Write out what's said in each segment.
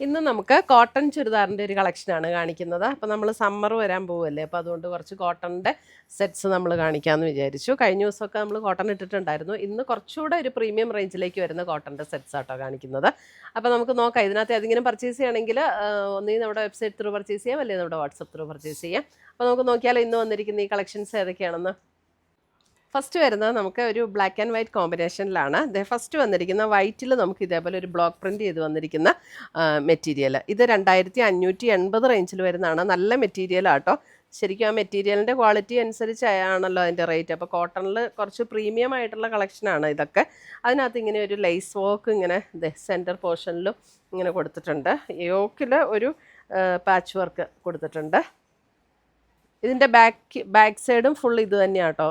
ഇന്ന് നമുക്ക് കോട്ടൺ ചുരിദാറിൻ്റെ ഒരു കളക്ഷനാണ് കാണിക്കുന്നത്. അപ്പോൾ നമ്മൾ സമ്മർ വരാൻ പോവല്ലേ, അപ്പോൾ അതുകൊണ്ട് കുറച്ച് കോട്ടണിൻ്റെ സെറ്റ്സ് നമ്മൾ കാണിക്കാമെന്ന് വിചാരിച്ചു. കഴിഞ്ഞ ദിവസമൊക്കെ നമ്മൾ കോട്ടൺ ഇട്ടിട്ടുണ്ടായിരുന്നു. ഇന്ന് കുറച്ചുകൂടെ ഒരു പ്രീമിയം റേഞ്ചിലേക്ക് വരുന്ന കോട്ടൻ്റെ സെറ്റ്സ് ആട്ടോ കാണിക്കുന്നത്. അപ്പോൾ നമുക്ക് നോക്കാം. ഇതിനകത്ത് ഏതെങ്കിലും പർച്ചേസ് ചെയ്യണമെങ്കിൽ ഒന്നുകിൽ നമ്മുടെ വെബ്സൈറ്റ് ത്രൂ പർച്ചേസ് ചെയ്യാം, അല്ലെങ്കിൽ നമ്മുടെ വാട്സപ്പ് ത്രൂ പർച്ചേസ് ചെയ്യാം. അപ്പോൾ നമുക്ക് നോക്കിയാലോ ഇന്ന് വന്നിരിക്കുന്ന ഈ കളക്ഷൻസ് ഏതൊക്കെയാണെന്ന്. ഫസ്റ്റ് വരുന്നത് നമുക്ക് ഒരു ബ്ലാക്ക് ആൻഡ് വൈറ്റ് കോമ്പിനേഷനിലാണ്. ഫസ്റ്റ് വന്നിരിക്കുന്ന വൈറ്റിൽ നമുക്ക് ഇതേപോലെ ഒരു ബ്ലോക്ക് പ്രിൻറ്റ് ചെയ്ത് വന്നിരിക്കുന്ന മെറ്റീരിയൽ. ഇത് 2580 റേഞ്ചിൽ വരുന്നതാണ്. നല്ല മെറ്റീരിയലാട്ടോ. ശരിക്കും ആ മെറ്റീരിയലിൻ്റെ ക്വാളിറ്റി അനുസരിച്ചാണല്ലോ അതിൻ്റെ റേറ്റ്. അപ്പോൾ കോട്ടണിൽ കുറച്ച് പ്രീമിയം ആയിട്ടുള്ള കളക്ഷനാണ് ഇതൊക്കെ. അതിനകത്ത് ഇങ്ങനെ ഒരു ലേസ് വർക്ക് ഇങ്ങനെ സെൻറ്റർ പോർഷനിലും ഇങ്ങനെ കൊടുത്തിട്ടുണ്ട്. യോക്കിൽ ഒരു പാച്ച് വർക്ക് കൊടുത്തിട്ടുണ്ട്. ഇതിൻ്റെ ബാക്ക് സൈഡും ഫുൾ ഇത് തന്നെയാണ് കേട്ടോ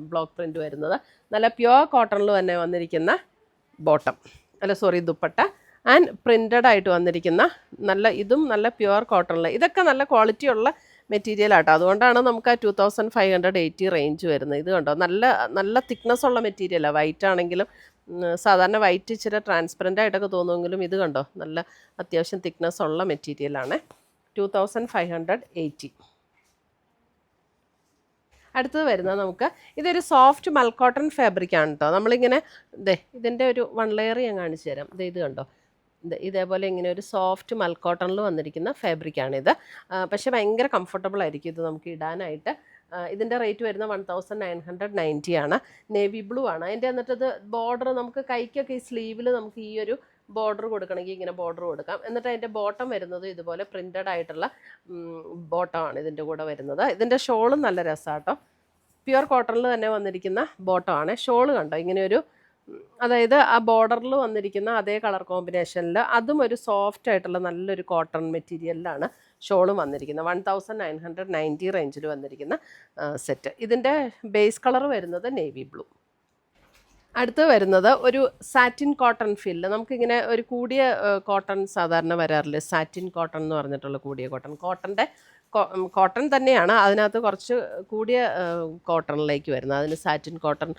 ബ്ലോക്ക് പ്രിൻറ്റ് വരുന്നത്. നല്ല പ്യുവർ കോട്ടണിൽ തന്നെ വന്നിരിക്കുന്ന ബോട്ടം, ദുപ്പട്ട ആൻഡ് പ്രിൻറ്റഡ് ആയിട്ട് വന്നിരിക്കുന്ന ഇതും നല്ല പ്യുവർ കോട്ടണിൽ. ഇതൊക്കെ നല്ല ക്വാളിറ്റി ഉള്ള മെറ്റീരിയൽ ആട്ടോ. അതുകൊണ്ടാണ് നമുക്ക് ആ 2580 റേഞ്ച് വരുന്നത്. ഇത് കണ്ടോ, നല്ല തിക്നെസ് ഉള്ള മെറ്റീരിയലാണ്. വൈറ്റ് ആണെങ്കിലും സാധാരണ വൈറ്റ് ഇച്ചിരി ട്രാൻസ്പെറൻ്റ് ആയിട്ടൊക്കെ തോന്നുമെങ്കിലും ഇത് കണ്ടോ നല്ല അത്യാവശ്യം തിക്നെസ് ഉള്ള മെറ്റീരിയലാണ്. 2580. അടുത്തത് വരുന്നത് നമുക്ക് ഇതൊരു സോഫ്റ്റ് മൽക്കോട്ടൺ ഫാബ്രിക്കാണ് കേട്ടോ. നമ്മളിങ്ങനെ ഇതിൻ്റെ ഒരു വൺ ലെയർ ഞാൻ കാണിച്ചു തരാം. ഇത് കണ്ടോ, ഇതേപോലെ ഇങ്ങനെ ഒരു സോഫ്റ്റ് മൽക്കോട്ടണിൽ വന്നിരിക്കുന്ന ഫാബ്രിക്കാണിത്. പക്ഷേ ഭയങ്കര കംഫർട്ടബിൾ ആയിരിക്കും ഇത് നമുക്ക് ഇടാനായിട്ട്. ഇതിൻ്റെ റേറ്റ് വരുന്ന 1990 ആണ്. നേവി ബ്ലൂ ആണ് അതിൻ്റെ. എന്നിട്ടത് ബോർഡർ നമുക്ക് കൈക്കൊക്കെ ഈ സ്ലീവിൽ നമുക്ക് ഈ ഒരു ബോർഡർ കൊടുക്കണമെങ്കിൽ ഇങ്ങനെ ബോർഡർ കൊടുക്കാം. എന്നിട്ട് അതിൻ്റെ ബോട്ടം വരുന്നത് ഇതുപോലെ പ്രിൻറ്റഡ് ആയിട്ടുള്ള ബോട്ടമാണ് ഇതിൻ്റെ കൂടെ വരുന്നത്. ഇതിൻ്റെ ഷോളും നല്ല രസമാട്ടോ. പ്യുവർ കോട്ടണിൽ തന്നെ വന്നിരിക്കുന്ന ബോട്ടമാണ്. ഷോള് കണ്ടോ ഇങ്ങനെ ഒരു, അതായത് ആ ബോർഡറിൽ വന്നിരിക്കുന്ന അതേ കളർ കോമ്പിനേഷനിൽ അതും ഒരു സോഫ്റ്റ് ആയിട്ടുള്ള നല്ലൊരു കോട്ടൺ മെറ്റീരിയലിലാണ് ഷോളും വന്നിരിക്കുന്നത്. 1990 റേഞ്ചിൽ വന്നിരിക്കുന്ന സെറ്റ്. ഇതിൻ്റെ ബേസ് കളർ വരുന്നത് നേവി ബ്ലൂ. അടുത്ത് വരുന്നത് ഒരു സാറ്റിൻ കോട്ടൺ ഫില്ല്. നമുക്കിങ്ങനെ ഒരു കൂടിയ കോട്ടൺ സാധാരണ വരാറില്ല. സാറ്റിൻ കോട്ടൺ എന്ന് പറഞ്ഞിട്ടുള്ള കൂടിയ കോട്ടൺ തന്നെയാണ്, അതിനകത്ത് കുറച്ച് കൂടിയ കോട്ടണിലേക്ക് വരുന്നത്. അതിന് സാറ്റിൻ കോട്ടൺ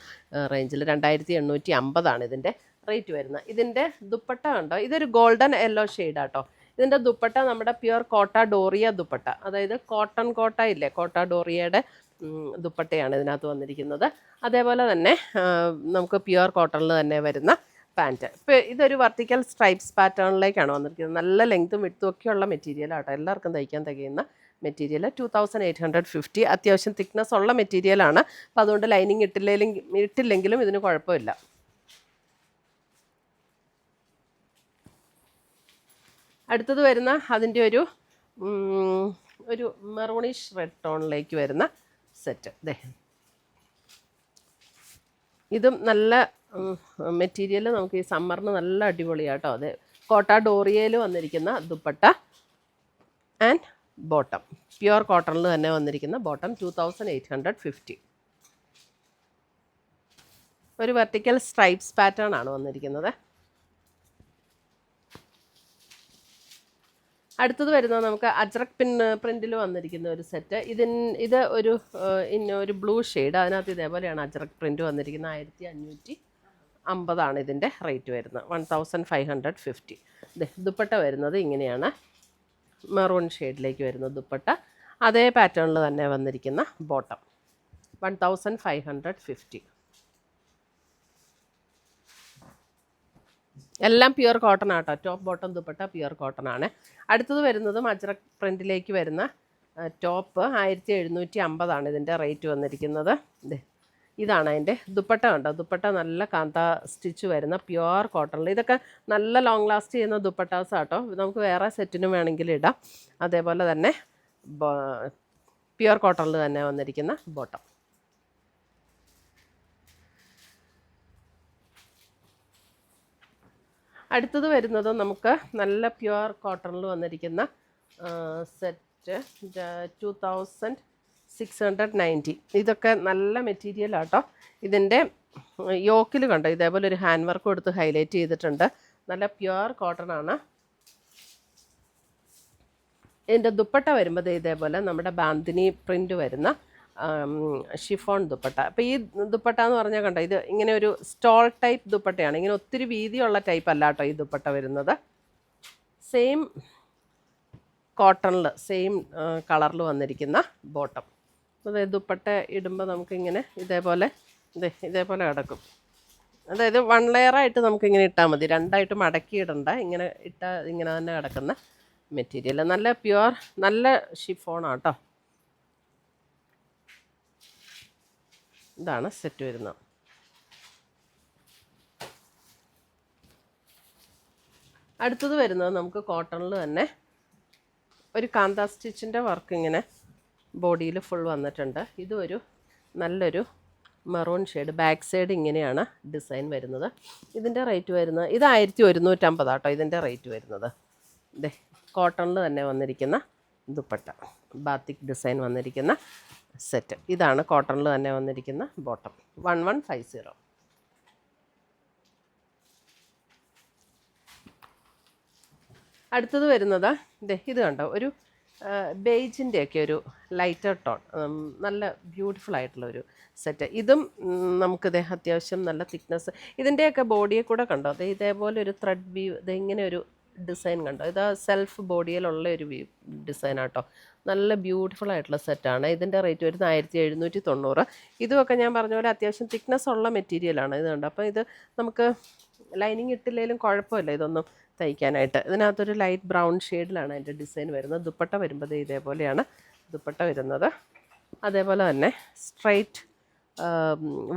റേഞ്ചിൽ 2850 ഇതിൻ്റെ റേറ്റ് വരുന്നത്. ഇതിൻ്റെ ദുപ്പട്ട കണ്ടോ, ഇതൊരു ഗോൾഡൻ യെല്ലോ ഷെയ്ഡാട്ടോ. ഇതിൻ്റെ ദുപ്പട്ട നമ്മുടെ പ്യുവർ കോട്ട ഡോറിയ ദുപ്പട്ട, അതായത് കോട്ട ഇല്ലേ, കോട്ട ഡോറിയയുടെ ദുപ്പട്ടയാണ് ഇതിനകത്ത് വന്നിരിക്കുന്നത്. അതേപോലെ തന്നെ നമുക്ക് പ്യുവർ കോട്ടണിൽ തന്നെ വരുന്ന പാൻറ്റ്. ഇപ്പോൾ ഇതൊരു വെർട്ടിക്കൽ സ്ട്രൈപ്സ് പാറ്റേണിലേക്കാണ് വന്നിരിക്കുന്നത്. നല്ല ലെങ്ത്തും വിഡ്ത്തും ഒക്കെയുള്ള മെറ്റീരിയലാട്ടോ. എല്ലാവർക്കും തയ്ക്കാൻ തികയുന്ന മെറ്റീരിയൽ. 2850. അത്യാവശ്യം തിക്നെസ് ഉള്ള മെറ്റീരിയലാണ്. അപ്പോൾ അതുകൊണ്ട് ലൈനിങ് ഇട്ടില്ലെങ്കിലും ഇതിന് കുഴപ്പമില്ല. അടുത്തത് വരുന്ന അതിൻ്റെ ഒരു മെറൂണിഷ് റെഡ് ടോണിലേക്ക് വരുന്ന സെറ്റ്. ഇതും നല്ല മെറ്റീരിയൽ നമുക്ക് ഈ സമ്മറിന് നല്ല അടിപൊളിയാട്ടോ. അതെ, കോട്ട ഡോറിയയിൽ വന്നിരിക്കുന്ന ദുപ്പട്ട ആൻഡ് ബോട്ടം. പ്യുവർ കോട്ടണിൽ തന്നെ വന്നിരിക്കുന്ന ബോട്ടം. 2850. ഒരു വെർട്ടിക്കൽ സ്ട്രൈപ്സ് പാറ്റേൺ ആണ് വന്നിരിക്കുന്നത്. അടുത്തത് വരുന്നത് നമുക്ക് അജ്രക് പ്രിൻറ്റിൽ വന്നിരിക്കുന്ന ഒരു സെറ്റ്. ഇത് ഒരു ബ്ലൂ ഷെയ്ഡ്. അതിനകത്ത് ഇതേപോലെയാണ് അജ്രക് പ്രിൻറ്റ് വന്നിരിക്കുന്നത്. 1550 ഇതിൻ്റെ റേറ്റ് വരുന്നത്. 1550. ദുപ്പട്ട വരുന്നത് ഇങ്ങനെയാണ്, മെറൂൺ ഷെയ്ഡിലേക്ക് വരുന്ന ദുപ്പട്ട. അതേ പാറ്റേണിൽ തന്നെ വന്നിരിക്കുന്ന ബോട്ടം. 1550. എല്ലാം പ്യുവർ കോട്ടൺ ആട്ടോ. Top bottom dupatta pure cotton ആണ്. അടുത്തത് വരുന്നതും അജ്രക് പ്രിൻറ്റിലേക്ക് വരുന്ന ടോപ്പ്. 1750 ഇതിൻ്റെ റേറ്റ് വന്നിരിക്കുന്നത്. ഇതാണ് അതിൻ്റെ ദുപ്പട്ട കണ്ടോ. ദുപ്പട്ട നല്ല കാന്ത സ്റ്റിച്ച് വരുന്ന പ്യുവർ കോട്ടണിൽ. ഇതൊക്കെ നല്ല ലോങ് ലാസ്റ്റ് ചെയ്യുന്ന ദുപ്പട്ടാസ് ആട്ടോ. നമുക്ക് വേറെ സെറ്റിനും വേണമെങ്കിൽ ഇടാം. അതേപോലെ തന്നെ പ്യുവർ കോട്ടണിൽ തന്നെ വന്നിരിക്കുന്ന ബോട്ടം. അടുത്തത് വരുന്നത് നമുക്ക് നല്ല പ്യുവർ കോട്ടണിൽ വന്നിരിക്കുന്ന സെറ്റ്. 2690. ഇതൊക്കെ നല്ല മെറ്റീരിയലാട്ടോ. ഇതിൻ്റെ യോക്കിൽ കണ്ടോ ഇതേപോലെ ഒരു ഹാൻഡ് വർക്ക് കൊടുത്ത് ഹൈലൈറ്റ് ചെയ്തിട്ടുണ്ട്. നല്ല പ്യുവർ കോട്ടൺ ആണ്. ഇതിൻ്റെ ദുപ്പട്ട വരുമ്പോൾ ഇതേപോലെ നമ്മുടെ ബാന്തിനി പ്രിൻ്റ് വരുന്ന ഷിഫോൺ ദുപ്പട്ട. അപ്പോൾ ഈ ദുപ്പട്ട എന്ന് പറഞ്ഞാൽ കണ്ടോ, ഇത് ഇങ്ങനെ ഒരു സ്റ്റോൾ ടൈപ്പ് ദുപ്പട്ടയാണ്. ഇങ്ങനെ ഒത്തിരി വീതിയുള്ള ടൈപ്പ് അല്ല കേട്ടോ ഈ ദുപ്പട്ട വരുന്നത്. സെയിം കോട്ടണിൽ സെയിം കളറിൽ വന്നിരിക്കുന്ന ബോട്ടം. അതായത് ദുപ്പട്ട ഇടുമ്പോൾ നമുക്കിങ്ങനെ ഇതേപോലെ കിടക്കും. അതായത് 1 ലെയറായിട്ട് നമുക്കിങ്ങനെ ഇട്ടാൽ മതി, രണ്ടായിട്ട് മടക്കി ഇടണ്ട. ഇങ്ങനെ ഇട്ടാൽ ഇങ്ങനെ തന്നെ കിടക്കുന്ന മെറ്റീരിയൽ. നല്ല പ്യുവർ നല്ല ഷിഫോണാണ് കേട്ടോ. ഇതാണ് സെറ്റ് വരുന്നത്. അടുത്തത് വരുന്നത് നമുക്ക് കോട്ടണിൽ തന്നെ ഒരു കാന്ത സ്റ്റിച്ചിൻ്റെ വർക്ക് ഇങ്ങനെ ബോഡിയിൽ ഫുൾ വന്നിട്ടുണ്ട്. ഇതൊരു നല്ലൊരു മെറൂൺ ഷെയ്ഡ്, ബാക്ക് സൈഡ് ഇങ്ങനെയാണ് ഡിസൈൻ വരുന്നത്. ഇതിൻ്റെ റേറ്റ് വരുന്നത് ഇത് 1150 കേട്ടോ. ഇതിൻ്റെ റേറ്റ് വരുന്നത് ഇതേ കോട്ടണിൽ തന്നെ വന്നിരിക്കുന്ന ദുപ്പട്ട, ബാത്തിക് ഡിസൈൻ വന്നിരിക്കുന്ന സെറ്റ്. ഇതാണ് കോട്ടണിൽ തന്നെ വന്നിരിക്കുന്ന ബോട്ടം, 1150. അടുത്തത് വരുന്നത് ഇത് കണ്ടോ, ഒരു ബേജിൻ്റെയൊക്കെ ഒരു ലൈറ്റർ ടോൺ, നല്ല ബ്യൂട്ടിഫുൾ ആയിട്ടുള്ളൊരു സെറ്റ്. ഇതും നമുക്കിത് അത്യാവശ്യം നല്ല തിക്നെസ്. ഇതിൻ്റെയൊക്കെ ബോഡിയെ കൂടെ കണ്ടോ, ഇതേപോലെ ഒരു ത്രെഡ് വീവ്, ഇങ്ങനെ ഒരു ഡിസൈൻ കണ്ടോ. ഇത് സെൽഫ് ബോഡിയിലുള്ള ഒരു ഡിസൈനാട്ടോ. നല്ല ബ്യൂട്ടിഫുൾ ആയിട്ടുള്ള സെറ്റാണ്. ഇതിൻ്റെ റേറ്റ് വരുന്നത് 1790. ഇതുമൊക്കെ ഞാൻ പറഞ്ഞ പോലെ അത്യാവശ്യം തിക്നെസ് ഉള്ള മെറ്റീരിയലാണ്. ഇത് കണ്ടോ. അപ്പോൾ ഇത് നമുക്ക് ലൈനിങ് ഇട്ടില്ലെങ്കിലും കുഴപ്പമില്ല ഇതൊന്നും തയ്ക്കാനായിട്ട്. ഇതിനകത്തൊരു ലൈറ്റ് ബ്രൗൺ ഷെയ്ഡിലാണ് അതിൻ്റെ ഡിസൈൻ വരുന്നത്. ദുപ്പട്ട വരുമ്പോൾ ഇതേപോലെയാണ് ദുപ്പട്ട വരുന്നത്. അതേപോലെ തന്നെ straight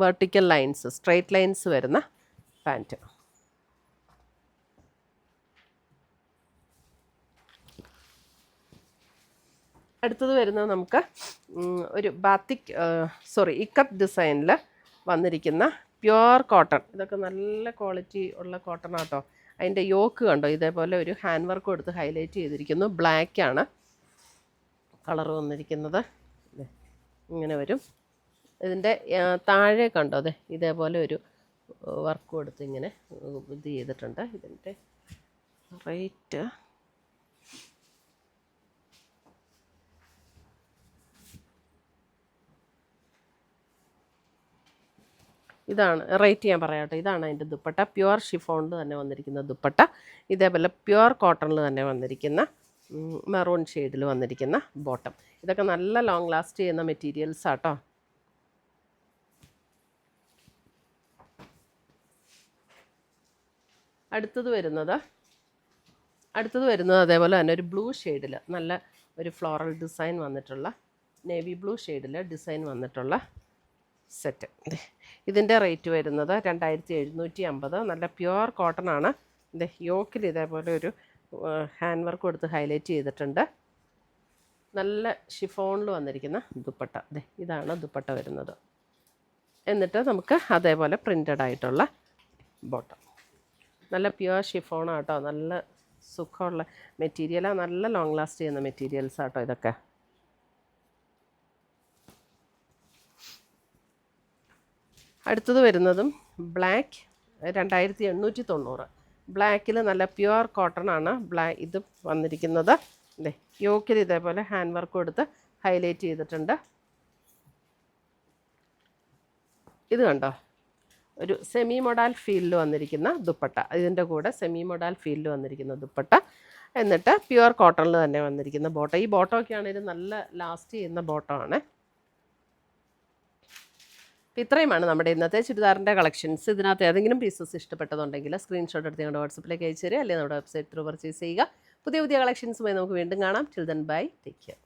vertical lines, straight lines വരുന്ന പാൻറ്റ്. അടുത്തത് വരുന്നത് നമുക്ക് ഒരു ബാത്തിക് ഇക്കത്ത് ഡിസൈനിൽ വന്നിരിക്കുന്ന പ്യുവർ കോട്ടൺ. ഇതൊക്കെ നല്ല ക്വാളിറ്റി ഉള്ള കോട്ടൺ ആട്ടോ. അതിൻ്റെ യോക്ക് കണ്ടോ, ഇതേപോലെ ഒരു ഹാൻഡ് വർക്ക് കൊടുത്ത് ഹൈലൈറ്റ് ചെയ്തിരിക്കുന്നു. ബ്ലാക്കാണ് കളർ വന്നിരിക്കുന്നത്. ഇങ്ങനെ വരും. ഇതിൻ്റെ താഴെ കണ്ടോ, ഇതേപോലെ ഒരു വർക്ക് കൊടുത്ത് ഇങ്ങനെ ഇത് ചെയ്തിട്ടുണ്ട്. ഇതിൻ്റെ റേറ്റ് ഇതാണ് റേറ്റ് ഞാൻ പറയാട്ടെ. ഇതാണ് അതിൻ്റെ ദുപ്പട്ട, പ്യുവർ ഷിഫോണിൽ തന്നെ വന്നിരിക്കുന്ന ദുപ്പട്ട. ഇതേപോലെ പ്യുവർ കോട്ടണിൽ തന്നെ വന്നിരിക്കുന്ന മെറൂൺ ഷെയ്ഡിൽ വന്നിരിക്കുന്ന ബോട്ടം. ഇതൊക്കെ നല്ല ലോങ് ലാസ്റ്റ് ചെയ്യുന്ന മെറ്റീരിയൽസ് ആട്ടോ. അടുത്തത് വരുന്നത് അതേപോലെ തന്നെ ഒരു ബ്ലൂ ഷെയ്ഡിൽ നല്ല ഒരു ഫ്ലോറൽ ഡിസൈൻ വന്നിട്ടുള്ള, നേവി ബ്ലൂ ഷെയ്ഡിൽ ഡിസൈൻ വന്നിട്ടുള്ള സെറ്റ്. ഇതിൻ്റെ റേറ്റ് വരുന്നത് 2750. നല്ല പ്യുവർ കോട്ടൺ ആണ്. യോക്കിൽ ഇതേപോലെ ഒരു ഹാൻഡ് വർക്ക് കൊടുത്ത് ഹൈലൈറ്റ് ചെയ്തിട്ടുണ്ട്. നല്ല ഷിഫോണിൽ വന്നിരിക്കുന്ന ദുപ്പട്ട. ഇതാണ് ദുപ്പട്ട വരുന്നത്. എന്നിട്ട് നമുക്ക് അതേപോലെ പ്രിൻ്റഡ് ആയിട്ടുള്ള ബോട്ടം. നല്ല പ്യുവർ ഷിഫോണാട്ടോ. നല്ല സുഖമുള്ള മെറ്റീരിയലാണ്. നല്ല ലോങ് ലാസ്റ്റ് ചെയ്യുന്ന മെറ്റീരിയൽസ് ആട്ടോ ഇതൊക്കെ. അടുത്തത് വരുന്നതും ബ്ലാക്ക്, 2890. ബ്ലാക്കിൽ നല്ല പ്യുവർ കോട്ടൺ ആണ് ഇത് വന്നിരിക്കുന്നത്. യോക്കിൽ ഇതേപോലെ ഹാൻഡ് വർക്ക് കൊടുത്ത് ഹൈലൈറ്റ് ചെയ്തിട്ടുണ്ട്. ഇത് കണ്ടോ, ഒരു സെമി മൊഡാൽ ഫീലിൽ വന്നിരിക്കുന്ന ദുപ്പട്ട. ഇതിൻ്റെ കൂടെ സെമി മൊഡാൽ ഫീലിൽ വന്നിരിക്കുന്ന ദുപ്പട്ട. എന്നിട്ട് പ്യുവർ കോട്ടണിൽ തന്നെ വന്നിരിക്കുന്ന ബോട്ടം. ഈ ബോട്ടമൊക്കെ ആണെങ്കിലും നല്ല ലാസ്റ്റ് ചെയ്യുന്ന ബോട്ടമാണ്. ഇത്രയുമാണ് നമ്മുടെ ഇന്നത്തെ ചുരിദാറിൻ്റെ കളക്ഷൻസ്. ഇതിനകത്ത് ഏതെങ്കിലും പീസസ് ഇഷ്ടപ്പെട്ടതുണ്ടെങ്കിൽ സ്ക്രീൻഷോട്ട് എടുത്ത് ഞങ്ങളുടെ വാട്സപ്പിലേക്ക് അയച്ചു തരിക, അല്ലെങ്കിൽ നമ്മുടെ വെബ്സൈറ്റ് ത്രൂ പർച്ചേസ് ചെയ്യുക. പുതിയ കളക്ഷൻസുമായി നമുക്ക് വീണ്ടും കാണാം. Till then bye, take care.